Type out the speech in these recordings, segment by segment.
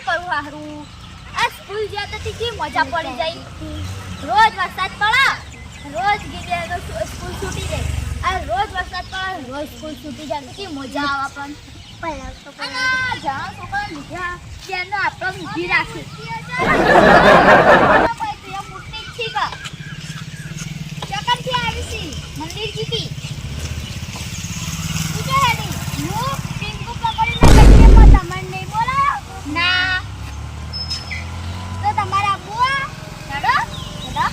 કરું હારું આ સ્કૂલ જ્યાં તો તી મજા પડી જાય રોજ વરસાદ પડે રોજ ગીધે સ્કૂલ છૂટી જાય આ રોજ વરસાદ પડે રોજ સ્કૂલ છૂટી જાય તી મજા આવે પણ પહેલા તો પહેલા જા છોકરા લીધા ત્યાંનો આપણો ઊભી રાખી મૂર્તિ ઠીક ચકનથી આવી છી મંદિર જીતી તું કે હેડી હું પિંકુ પકડીને બેઠી પણ તમને નહીં બોલો ના તો તમારા બુઆ હેડો હેડો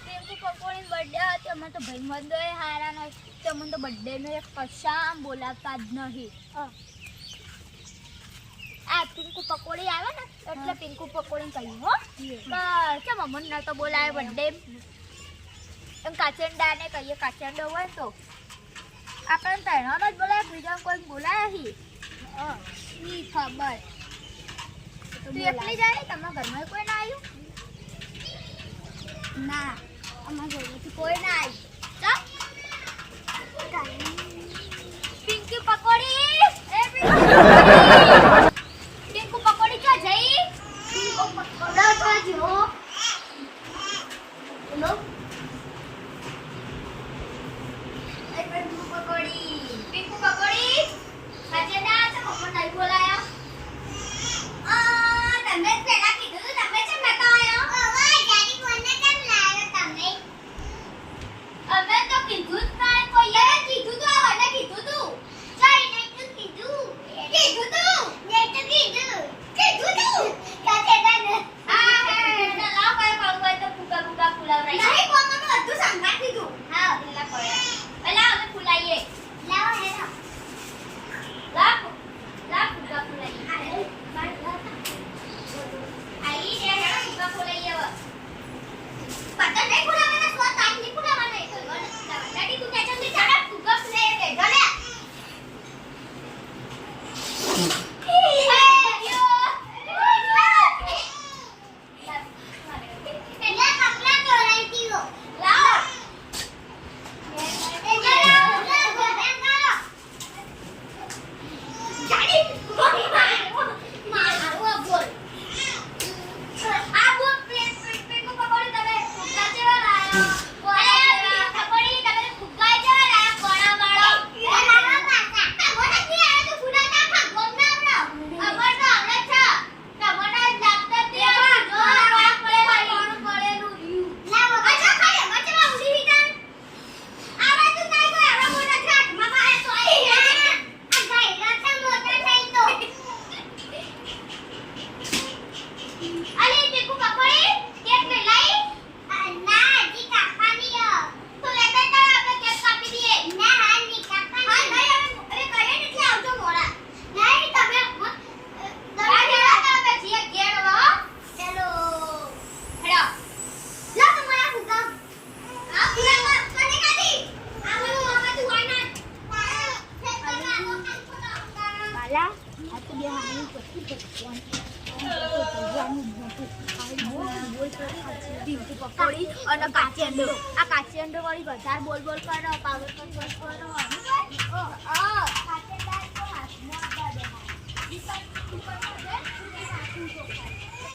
પિંકુ પકોડીની બર્થડે હતી અમે તો ભાઈ મંદોય હારા ન તો મને તો બર્થડે નો એક કશા બોલાવતા જ નહીં આ પિંકુ પકોડી આવે ને એટલે પિંકુ પકોડી કહ્યું હો કેમ અમને ન તો બોલાવે બર્થડે એમ કાચંડા ને કહીએ કાચંડો હોય તો આપણે તૈયાર જ બોલાય બીજા કોઈ બોલાય હી ઈ ખબર તું એકલી જાય તમારા ઘરમાં કોઈ ના આવ્યું ના અમારા ઘરમાંથી કોઈ ના આવ્યું ચાલ પિંકી પકોડી એ પિંકુ પકોડી ક્યાં જઈ પિંકુ પકોડા ક્યાં જો હેલો એ પિંકુ પકોડી આજે ના તો મમ્મા નહીં બોલાયા તમે પેલા કીધું તમે કેમ નતા આયો ઓય ડેડી કોને કેમ લાવ્યો તમે અમે તો કીધું જ ના કોઈ યાર કીધું તો આવને કીધું તું ચાઈ ને તું કીધું ને તો કીધું કાતે દાને હા ના લાવ કઈ કામ હોય તો ફૂગા ફૂલાવરાઈ નહીં કોમ તો બધું સંગાત દીધું હા પેલા કોયા પેલા અમે ફૂલાઈએ લાવ હેડો લાવ ફૂગા ફૂલાઈએ હા આઈ જે હેડો ફૂગા ફૂલાઈએ પતા નહીં ફૂલાવાના સ્વ તાન નહીં ફૂલાવાના એ તો ગાડી તું કેચન દે ચાડા ફૂગા ફૂલાઈએ દે ગલે અને કાચેંડો આ કાચેંડો વાળી વધારે બોલ બોલ કરો પાવર કટ કરો કાચેંડા તો હાથમાં આપવા દેના દીપક ઉપર છે સાચું